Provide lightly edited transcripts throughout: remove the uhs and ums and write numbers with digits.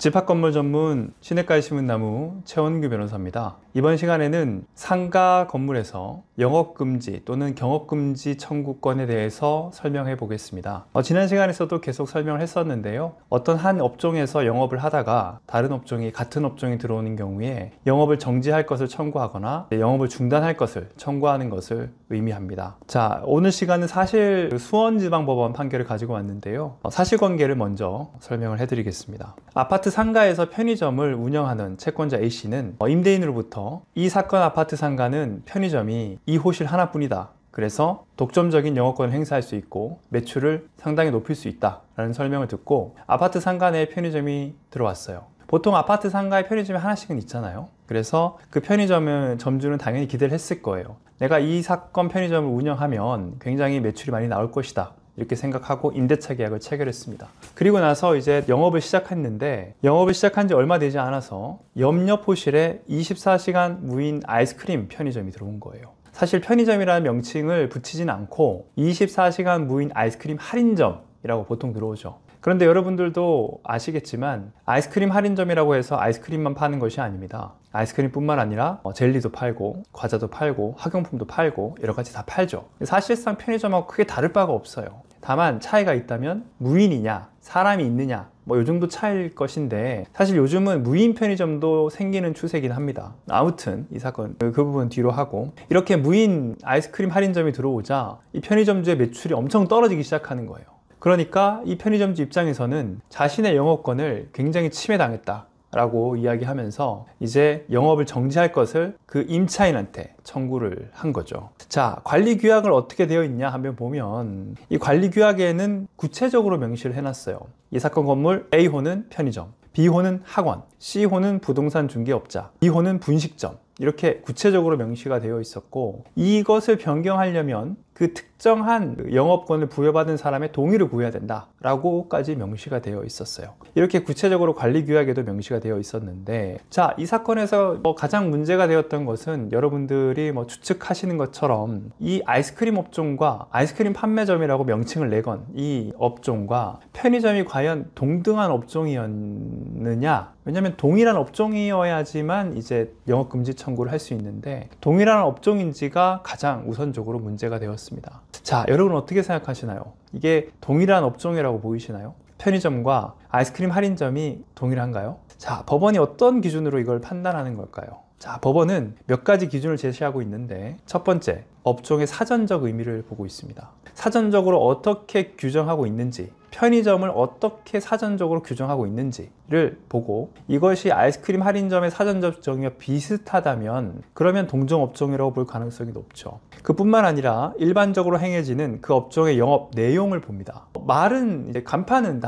집합건물 전문 시내가의 신문나무 최원규 변호사입니다. 이번 시간에는 상가 건물에서 영업금지 또는 경업금지 청구권에 대해서 설명해 보겠습니다. 지난 시간에서도 계속 설명을 했었는데요. 어떤 한 업종에서 영업을 하다가 다른 업종이 같은 업종에 들어오는 경우에 영업을 정지할 것을 청구하거나 영업을 중단할 것을 청구하는 것을 의미합니다. 자, 오늘 시간은 사실 수원지방법원 판결을 가지고 왔는데요. 사실관계를 먼저 설명을 해드리겠습니다. 아파트 상가에서 편의점을 운영하는 채권자 A씨는 임대인으로부터 이 사건 아파트 상가는 편의점이 2호실 하나뿐이다. 그래서 독점적인 영업권을 행사할 수 있고 매출을 상당히 높일 수 있다 라는 설명을 듣고 아파트 상가 내에 편의점이 들어왔어요. 보통 아파트 상가에 편의점이 하나씩은 있잖아요. 그래서 그 편의점을 점주는 당연히 기대를 했을 거예요. 내가 이 사건 편의점을 운영하면 굉장히 매출이 많이 나올 것이다, 이렇게 생각하고 임대차 계약을 체결했습니다. 그리고 나서 이제 영업을 시작했는데 영업을 시작한 지 얼마 되지 않아서 옆 호실에 24시간 무인 아이스크림 편의점이 들어온 거예요. 사실 편의점이라는 명칭을 붙이진 않고 24시간 무인 아이스크림 할인점이라고 보통 들어오죠. 그런데 여러분들도 아시겠지만 아이스크림 할인점이라고 해서 아이스크림만 파는 것이 아닙니다. 아이스크림뿐만 아니라 젤리도 팔고 과자도 팔고 학용품도 팔고 여러 가지 다 팔죠. 사실상 편의점하고 크게 다를 바가 없어요. 다만 차이가 있다면 무인이냐 사람이 있느냐 이 정도 차이일 것인데, 사실 요즘은 무인 편의점도 생기는 추세이긴 합니다. 아무튼 이 사건 그 부분 뒤로 하고, 이렇게 무인 아이스크림 할인점이 들어오자 이 편의점주의 매출이 엄청 떨어지기 시작하는 거예요. 그러니까 이 편의점주 입장에서는 자신의 영업권을 굉장히 침해당했다 라고 이야기하면서 이제 영업을 정지할 것을 그 임차인한테 청구를 한 거죠. 자, 관리규약을 어떻게 되어 있냐 하면 보면 이 관리규약에는 구체적으로 명시를 해놨어요. 이 사건 건물 A호는 편의점, B호는 학원, C호는 부동산 중개업자, D호는 분식점, 이렇게 구체적으로 명시가 되어 있었고, 이것을 변경하려면 그 특정한 영업권을 부여받은 사람의 동의를 구해야 된다라고까지 명시가 되어 있었어요. 이렇게 구체적으로 관리규약에도 명시가 되어 있었는데, 자, 이 사건에서 가장 문제가 되었던 것은 여러분들이 추측하시는 것처럼 이 아이스크림 업종과 아이스크림 판매점이라고 명칭을 내건 이 업종과 편의점이 과연 동등한 업종이었느냐? 왜냐하면 동일한 업종이어야지만 이제 영업금지 청구를 할 수 있는데 동일한 업종인지가 가장 우선적으로 문제가 되었습니다. 자, 여러분 어떻게 생각하시나요? 이게 동일한 업종이라고 보이시나요? 편의점과 아이스크림 할인점이 동일한가요? 자, 법원이 어떤 기준으로 이걸 판단하는 걸까요? 자, 법원은 몇 가지 기준을 제시하고 있는데, 첫 번째, 업종의 사전적 의미를 보고 있습니다. 사전적으로 어떻게 규정하고 있는지, 편의점을 어떻게 사전적으로 규정하고 있는지를 보고, 이것이 아이스크림 할인점의 사전적 정의와 비슷하다면 그러면 동종업종이라고 볼 가능성이 높죠. 그뿐만 아니라 일반적으로 행해지는 그 업종의 영업 내용을 봅니다. 말은 이제 간판은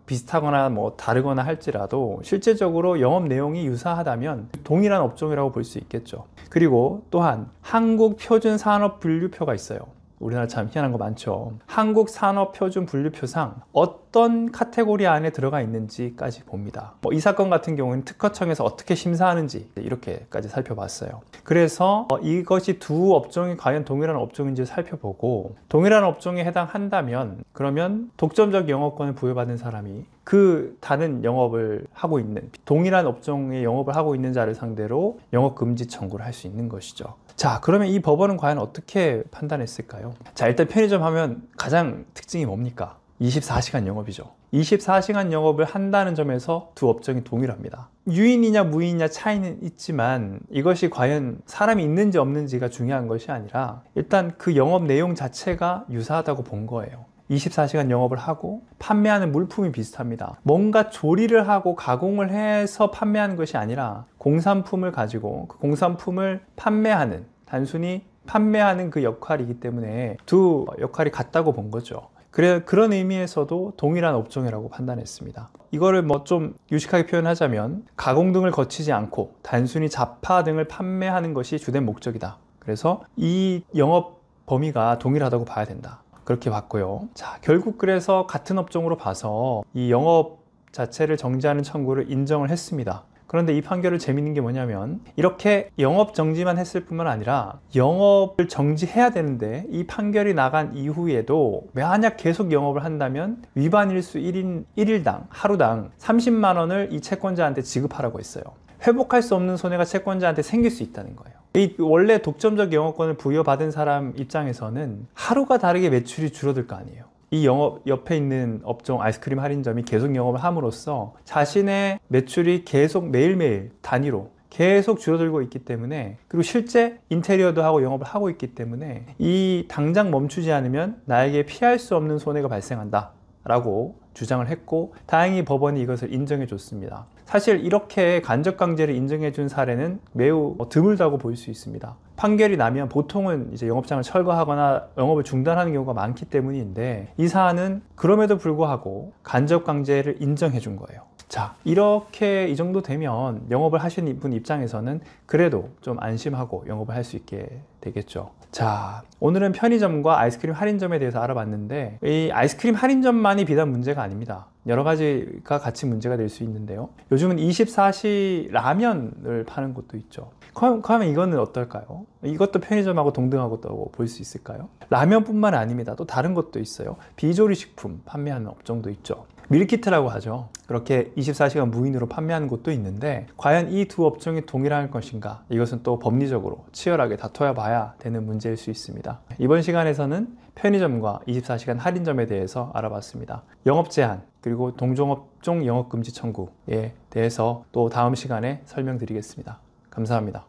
비슷하거나 다르거나 할지라도 실제적으로 영업 내용이 유사하다면 동일한 업종이라고 볼 수 있겠죠. 그리고 또한 한국표준산업분류표가 있어요. 우리나라 참 희한한 거 많죠. 한국산업표준분류표상 어떤 카테고리 안에 들어가 있는지까지 봅니다. 이 사건 같은 경우는 특허청에서 어떻게 심사하는지 이렇게까지 살펴봤어요. 그래서 이것이 두 업종이 과연 동일한 업종인지 살펴보고, 동일한 업종에 해당한다면 그러면 독점적 영업권을 부여받은 사람이 그 다른 영업을 하고 있는 동일한 업종의 영업을 하고 있는 자를 상대로 영업금지 청구를 할 수 있는 것이죠. 자, 그러면 이 법원은 과연 어떻게 판단했을까요? 자, 일단 편의점 하면 가장 특징이 뭡니까? 24시간 영업이죠. 24시간 영업을 한다는 점에서 두 업종이 동일합니다. 유인이냐 무인이냐 차이는 있지만 이것이 과연 사람이 있는지 없는지가 중요한 것이 아니라 일단 그 영업 내용 자체가 유사하다고 본 거예요. 24시간 영업을 하고 판매하는 물품이 비슷합니다. 뭔가 조리를 하고 가공을 해서 판매하는 것이 아니라 공산품을 가지고 그 공산품을 판매하는, 단순히 판매하는 그 역할이기 때문에 두 역할이 같다고 본 거죠. 그런 의미에서도 동일한 업종이라고 판단했습니다. 이거를 좀 유식하게 표현하자면 가공 등을 거치지 않고 단순히 잡화 등을 판매하는 것이 주된 목적이다. 그래서 이 영업 범위가 동일하다고 봐야 된다, 그렇게 봤고요. 자, 결국 그래서 같은 업종으로 봐서 이 영업 자체를 정지하는 청구를 인정을 했습니다. 그런데 이 판결을 재밌는 게 뭐냐면 이렇게 영업 정지만 했을 뿐만 아니라 영업을 정지해야 되는데 이 판결이 나간 이후에도 만약 계속 영업을 한다면 위반일수 1일당 하루당 30만 원을 이 채권자한테 지급하라고 했어요. 회복할 수 없는 손해가 채권자한테 생길 수 있다는 거예요. 이 원래 독점적 영업권을 부여받은 사람 입장에서는 하루가 다르게 매출이 줄어들 거 아니에요. 이 영업 옆에 있는 업종 아이스크림 할인점이 계속 영업을 함으로써 자신의 매출이 계속 매일매일 단위로 계속 줄어들고 있기 때문에, 그리고 실제 인테리어도 하고 영업을 하고 있기 때문에 이 당장 멈추지 않으면 나에게 피할 수 없는 손해가 발생한다 라고 주장을 했고, 다행히 법원이 이것을 인정해 줬습니다. 사실 이렇게 간접강제를 인정해 준 사례는 매우 드물다고 볼 수 있습니다. 판결이 나면 보통은 이제 영업장을 철거하거나 영업을 중단하는 경우가 많기 때문인데, 이 사안은 그럼에도 불구하고 간접강제를 인정해 준 거예요. 자, 이렇게 이 정도 되면 영업을 하시는 분 입장에서는 그래도 좀 안심하고 영업을 할 수 있게 되겠죠. 자, 오늘은 편의점과 아이스크림 할인점에 대해서 알아봤는데, 이 아이스크림 할인점만이 비단 문제가 아닙니다. 여러 가지가 같이 문제가 될 수 있는데요. 요즘은 24시 라면을 파는 곳도 있죠. 그러면 이거는 어떨까요? 이것도 편의점하고 동등하다고 볼 수 있을까요? 라면뿐만 아닙니다. 또 다른 것도 있어요. 비조리식품 판매하는 업종도 있죠. 밀키트라고 하죠. 그렇게 24시간 무인으로 판매하는 곳도 있는데, 과연 이 두 업종이 동일할 것인가? 이것은 또 법리적으로 치열하게 다퉈야 봐야 되는 문제일 수 있습니다. 이번 시간에서는 편의점과 24시간 할인점에 대해서 알아봤습니다. 영업 제한, 그리고 동종업종 영업금지 청구에 대해서 또 다음 시간에 설명드리겠습니다. 감사합니다.